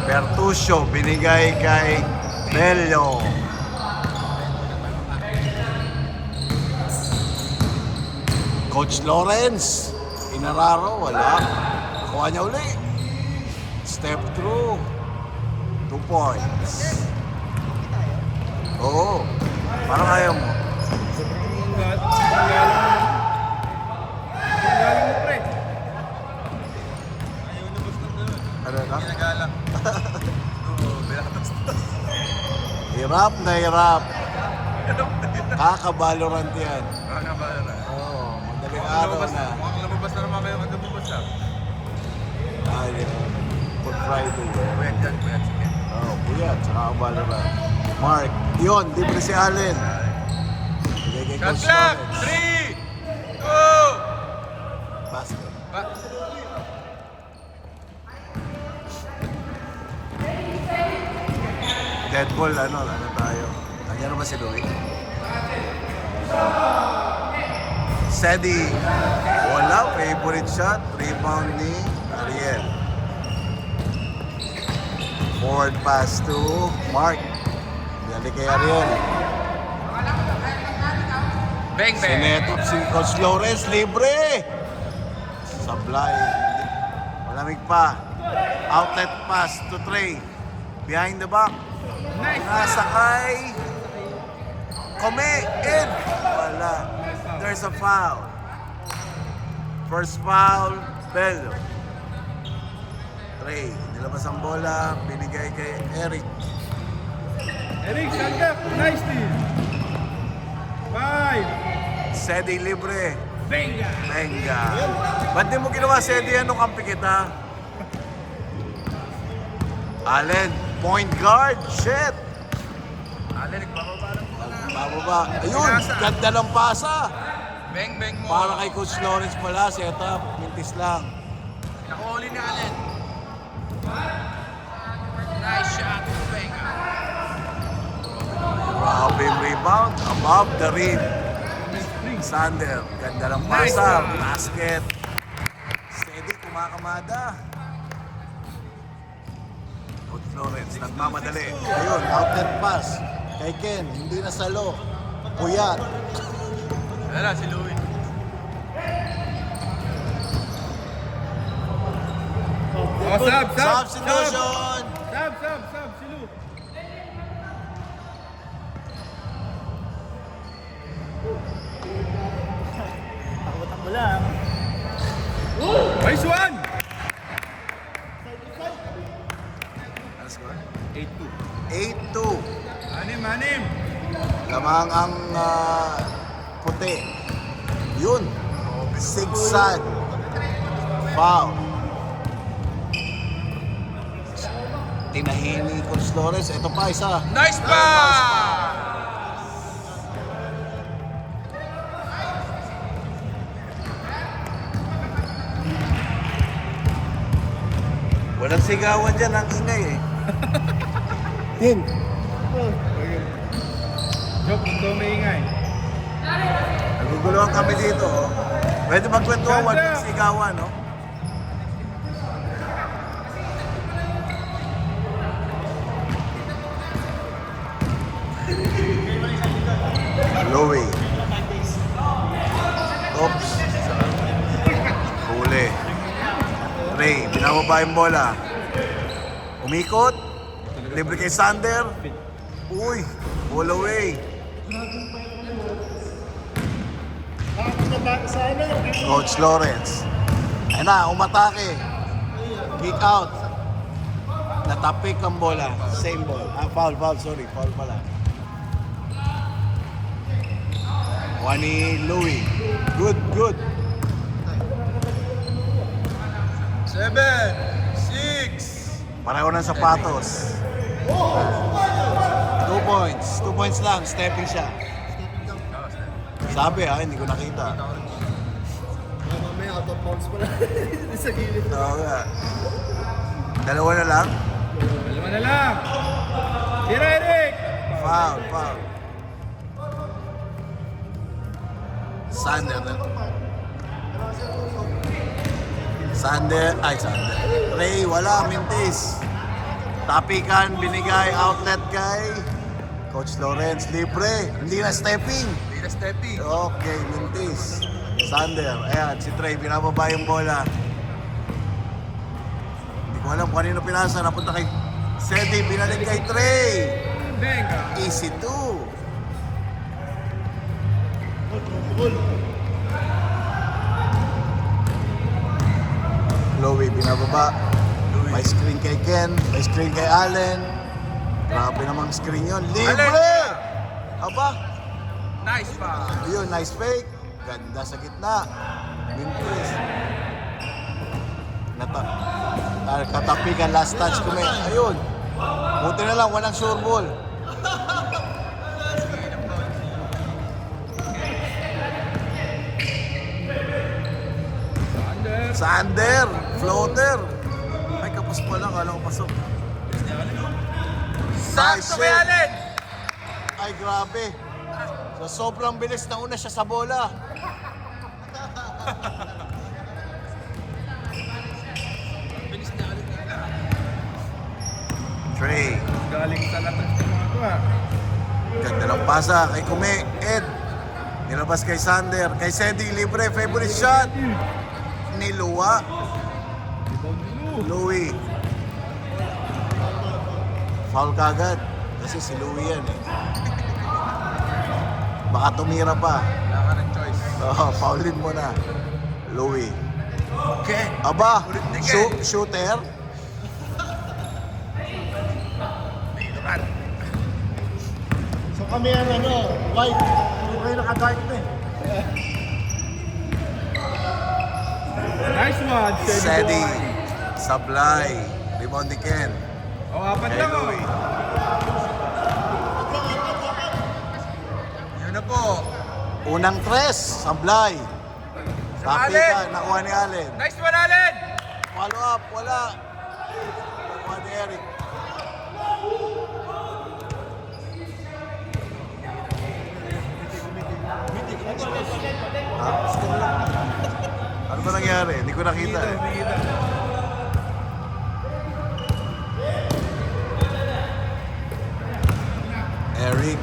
Bertuccio, binigay kay Bello. Coach Lawrence, Inararo, wala. Kuha niya uli. Step through. 2 points. Oo. Parang ayaw mo. Ano na? Ginagalang. Hirap na hirap. Kaka-Valorant yan. Nakakabala na. Oo, madaling araw na. Mukhang lumabas na naman kayo magkabubas ah. Ay, Good Friday. Puyat yan, puyat. Sige. Oo, puyat. Tsaka Valorant. Mark, yun, libre si Allen. Bigay kay Shot Coach clock! Lawrence. 3, 2, Basket. Deadpool, ano tayo? Nandiyan na ba si Louie? Sedi, wala, favorite shot, rebound ni Ariel. Forward pass to Mark. Biyali kay Ariel. Bang, bang! Sinetop si Coach Lawrence, libre! Sablay. Malamig pa. Outlet pass to Trey. Behind the back. Nasa kay Kome in. Wala. There's a foul. First foul, Bello. Trey, nilabas ang bola, binigay kay Eric. Eric, stand up. Nice team. 5. Sedi libre. Venga. Venga. Ba't di mo ginawa, Sedi? Anong kampi kita? Allen, point guard. Shit. Allen, nagbababa lang po na. Bababa. Ayun, ganda ng pasa. Bang, bang mo. Para kay Coach Lawrence pala, setup, mintis lang. Nakuhuli ni Allen. Nice shot, Venga. Grabe yung rebound, above the rim. Sander, ganda ng pasa, basket. Steady, kumakamada. Coach Lawrence, nagmamadali. Ayun, outlet pass. Kay Ken, hindi na salo. Puyat. Wala, si Louie. Oh, sub. Substitution. Sub, si Lu. Takbo-takbo lang. Nice one. Ano score? 8-2. 8-2. Anim. Lamang ang puti. Yun. Sigsag. Foul. Tinahin ni Coach Lawrence. Ito pa, isa. Nice pass! Walang sigawan dyan, ang ingay eh. Tin. Joke, ito maingay. Naguguluhan kami dito. Oh. Pwede magkwentuhan, Ganda. walang sigawan, no? Louie. Oops. Huli. Ray, binababa yung bola. Umikot. Libre kay Sander. Uy, ball away. Coach Lawrence. Ayun na, umatake. Kick out. Natapik ang bola. Same ball. Foul, sorry. Foul pala. One ni Louie. Good. 7, 6. Pareho ng sapatos. 2 points. 2 points lang. Stepping siya. Sabi hindi ko nakita. Mamaya out of bounds pala. Sa gilid. Oo nga. Dalawa na lang. Dalawa na lang. Tira, Eric. Foul. Sander. Ray, wala. Mintis. Tapikan, binigay, outlet kay Coach Lawrence. Libre, hindi na stepping. Hindi na stepping. Okay, Mintis. Sander, ayan, si Trey, binababa yung bola. Hindi ko alam kung kanino pinasa, napunta kay Sedi, binalik kay Trey. Benga. Easy 2. Chloe, binababa. May screen kay Ken, may screen kay Allen. Grabe namang screen yun. Libre! Allen! Aba, Nice pa. ayun, nice fake. Ganda sa gitna. Mintis. Katapikan, last touch ko may. Ayun. Buti na lang, walang sure ball. Sander, floater. Ay, kapos pa lang, kala ko pasok. Sakto kay Allen. Ay, grabe. So, sobrang bilis na una siya sa bola. Trey. Galing sa latas ng mga to ah. Ganda ng pasa kay Kume. Ed. Nilabas kay Sander. Kay Sedi, libre. Favorite shot. Ni Lua. Louie. Foul kagad. Kasi si Louie yan eh. Baka tumira pa. Wala ka ng choice. Foulin mo na. Louie. Okay. Aba, Ulit ni Ken. shooter. So kami ang white. Hindi kayo naka-dark na eh. Nice one, Sedi. Sablay. Rebound ni Ken. Oh, apat Kay lang oh. Louie. Yun na po. Unang tres. Sablay. Tapi Allen. ka. Nakuha ni Allen. Nice one, Allen. Follow up. Wala. Nakuha ni Eric. Ano ba nangyari? Hindi ko nakita eh. Eric.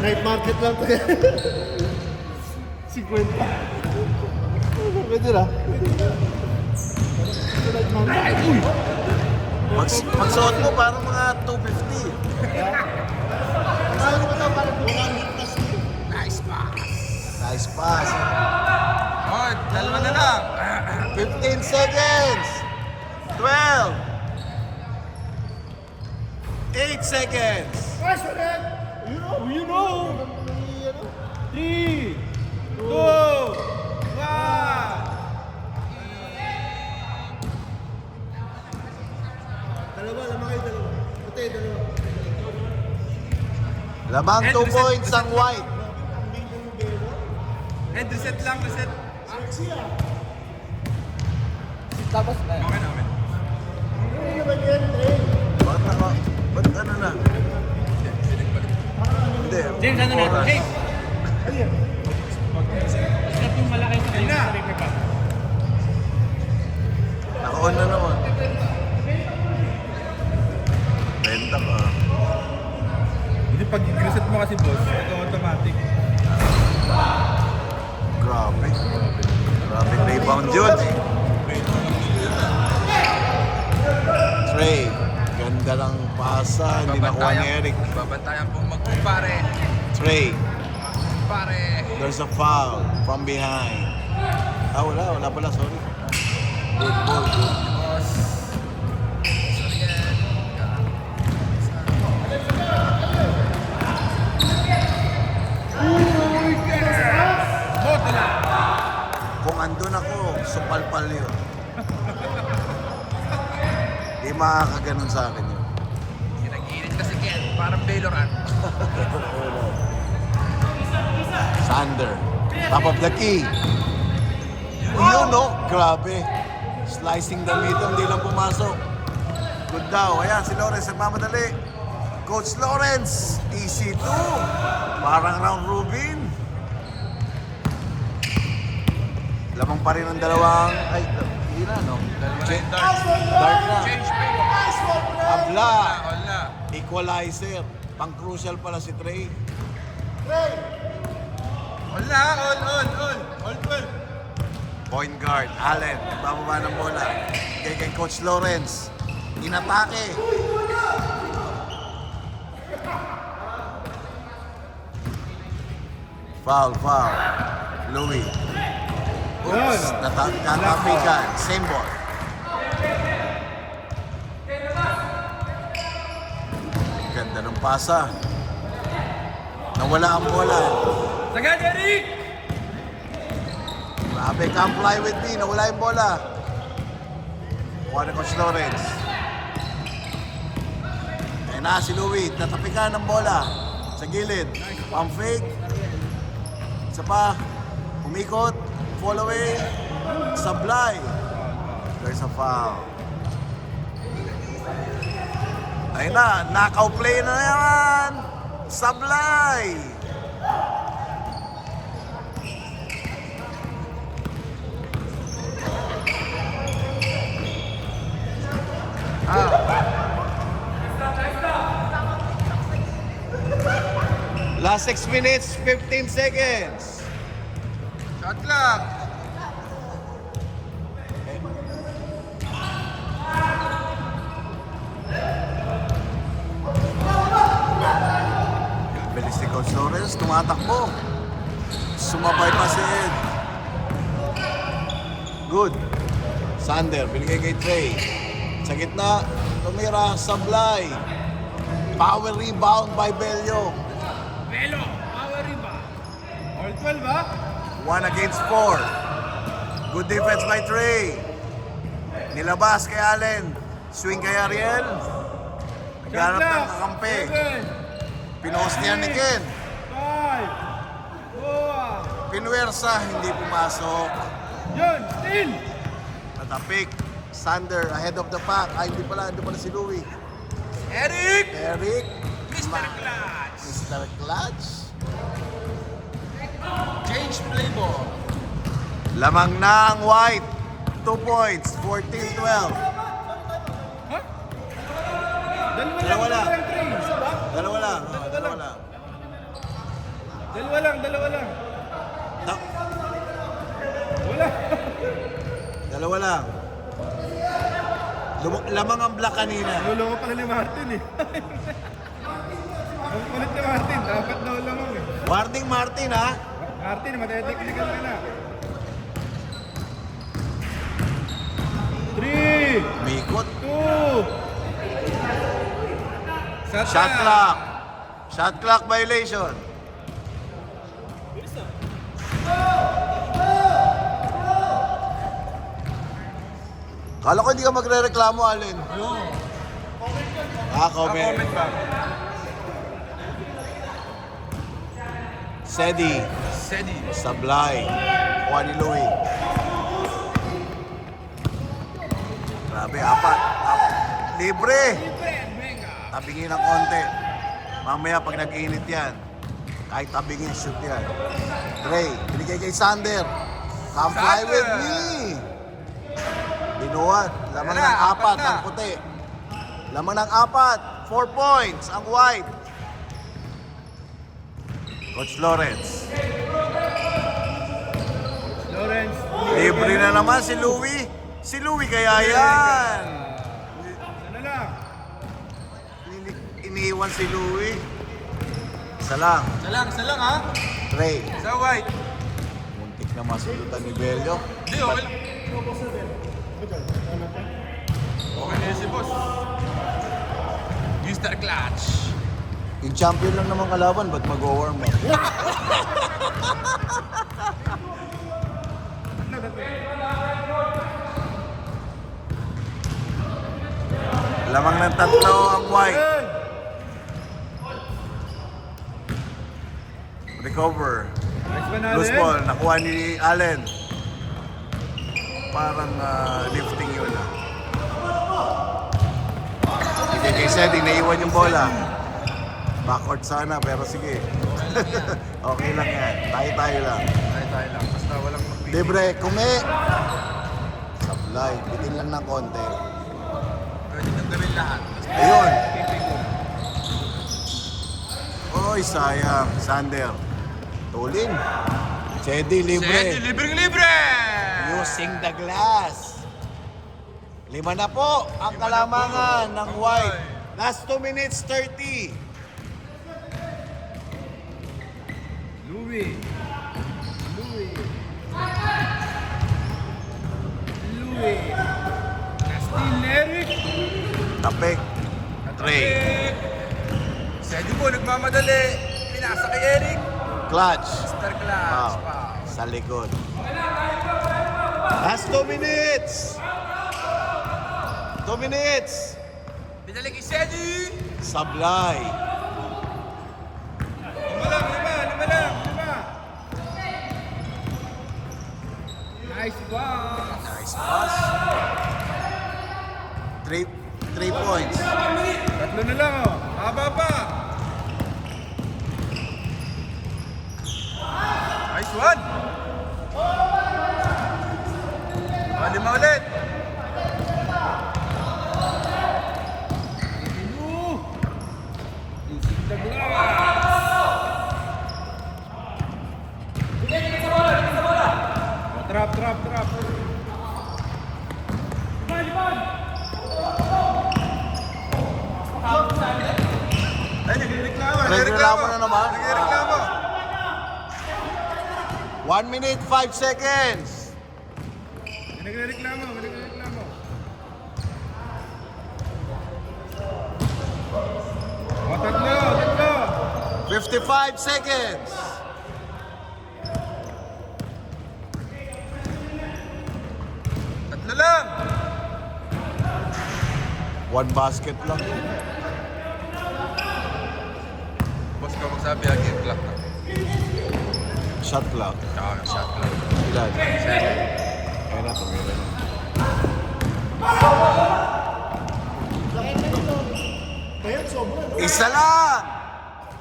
Night market lang to yan. 50. Pwede na. Magsuot mo parang mga 250. Sabi mo daw parang 100 plus. Nice pass. Nice pass. Oh, dalawa na lang. 15 seconds. 12. 8 seconds. Nice one, Ed. You know. 3, 2, 1. Dalawa, lamang kayo dalawa. Puti, dalawa. Lamang 2 points ang white. And reset lang, reset. Tapos na. Okay na, okay. Ano naman yan, eh? Ba't ano na? Hindi. James, ano na? Oras. James! Step yung malaki sa kayo sa ring pa. Naka-on na naman. Benta ka. Hindi pag reset mo kasi boss, ito automatic. Grabe. Grabe rebound yun. Trey. Ganda ng pasa. Hindi nakuha ni Eric. Babantayan pong magkumpare. Trey. Pare. There's a foul from behind. Ah, wala. Wala pala. Sorry. Good ball. Good. Boss. Sorry yan. Boto lang! Kung andun ako, supalpal yun. Di makakaganon sa akin yun. Kinag-init kasi Ken. Parang Valorant. Sander. Top of the key. Yun, no? Grabe. Slicing the middle, hindi lang pumasok. Good daw. Ayan, si Lawrence nagmamadali. Coach Lawrence, easy 2. Parang round robin. Lamang pa rin ang dalawang... Ay, hindi na, no? Dalawa na Ch- yung darts. Dart na. Change playbook. Abla. Wala. Equalizer. Pang-crucial pala si Trey. Wala. All 12. Point guard, Allen. Bababa ng bola. Kay Coach Lawrence. Inatake. Foul. Louis. Oops. Natapikan. Same ball. Ganda ng pasa. Nawala ang bola. Sagad, Eric! Grabe, come fly with me. Nawala yung bola. Kuha na Coach Lawrence. Ayan na si Louis. Natapikan ng bola. Sa gilid. Pump fake. Isa pa. Umikot. Fall away. Sablay. There's a foul. Ayun na. Knockout play na yan. Sablay. Last 6 minutes, 15 seconds. Shot clock. Bilis ni Coach Lawrence, tumatakbo. Sumabay pa si Ed. Good. Sander, binigay kay Trey. Sa gitna, tumira, Sablay. Power rebound by Bello. Belo, power ba? All 12 ba? 1 against 4. Good defense by Trey. Nilabas kay Allen. Swing kay Ariel. Naghanap ng kakampi. 7, Pinost niya ni Ken. 5, 4, Pinuwersa, hindi pumasok. yun, still! Natapik. Sander ahead of the pack. Ay, hindi pala si Louis. Eric! Eric. Mr. Clutch! Mr. Clutch. Change playbook. Lamang na ang white. 2 points. 14-12. Dalawa Dalawa lang. lang, Trey. Isa ba? Dalawa lang. Dalawa lang. Dalawa lang. Ta- Wala. Dalawa lang. Lamang ang black kanina. Luloko pala ni Martin eh. Ang kulit ni Martin, dapat daw lamang eh. Warning Martin, ha? Martin, matete-technical ka na. 3, Mikot. 2, Shot clock. Shot clock violation. Kala ko hindi ka magre-reklamo, Allen. Comment. Comment ba? Sedi. Sedi. Sablay. Kuha ni Louie. Grabe, apat. Libre. Tabingin ng konti. Mamaya pag nag-init yan, kahit tabingin, shoot yan. Trey, binigay kay Sander. Come fly Sander. with me. Binuhat. Lamang Ayan na, ng apat apat na. ang puti. Lamang ng apat. 4 points ang white. Coach Lawrence. Lawrence. Libre na naman si Louie. Si Louie kaya yan. Sana lang. Iniiwan si Louie. Isa lang. Isa lang ha? Trey. Isa white. Muntik na masulutan ni Bello. Hindi, okay lang. Okay na yun si boss. Mr. Clutch. Yung champion lang naman kalaban, ba't mag-warm up? Lamang ng tatlo ang white. Recover. Nice ba na Loose ball, nakuha ni Allen. Parang lifting yun. Hindi kay Sedi, naiwan yung bola. Backward sana, pero sige. Okay lang yan. Tayo lang. Tayo lang. Basta walang mag Libre, kumi. Sablay, bitin lang ng konti. Pwede nang gawin lahat. Ayun. Oy, sayang. Sander. Tulin. Chedi, libre. Sedi, libreng-libre! Using the glass. 5 na po ang kalamangan ng white. Last 2 minutes, 30. Louie. Nastin Eric. Tapik. Trey. Sedi po, nagmamadali. Pinasa kay Eric. Clutch. Star class. Wow. Wow. Sa likod. Last 2 minutes. 2 minutes. Pinali kay Sedi. Sablay. Lima. Nice pass. Nice pass. 3 points. Tatlo na lang oh. Haba pa. Nice one. Lima ulit. Using the glass. Oh, trap. Ay, nagreklamo. Nagreklamo na naman. Nagreklamo. 1 minute, 5 seconds. Nagreklamo. Oh, tatlo. 55 seconds. Tatlo lang. 1 basket lang. Boss ka magsabi, game clock na. Shot clock. Tsaka shot clock. Ilan? 7. Ayun na, tumira na. Kaya sobra. Isa lang!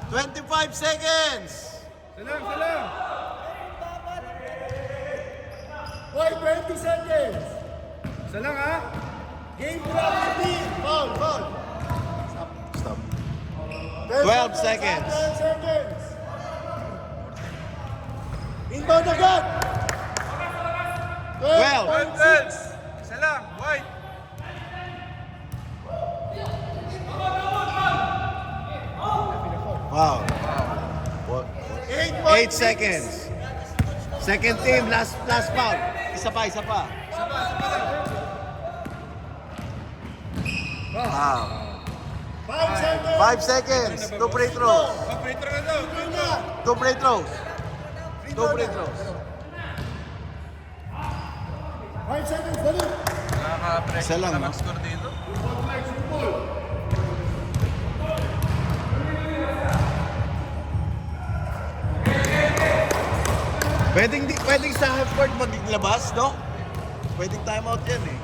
25 seconds! Salam. Wait, 20 seconds. Isa lang ha. Game clock 15. Foul. Stop. 10 12 seconds. 10 seconds. Inbound agad. 12. 12. Isa lang. White. Wow. 8 8 seconds. Second team, last foul. Isa pa. Wow. 5 seconds. 5 seconds. 2 free throws. Free throw na daw. 2 free throws. 2 free throws. 5 seconds, dali. Nakaka-pressure Isa lang, na no? mag-score dito. Pwedeng sa half court maglabas, no? Pwedeng time out yan eh.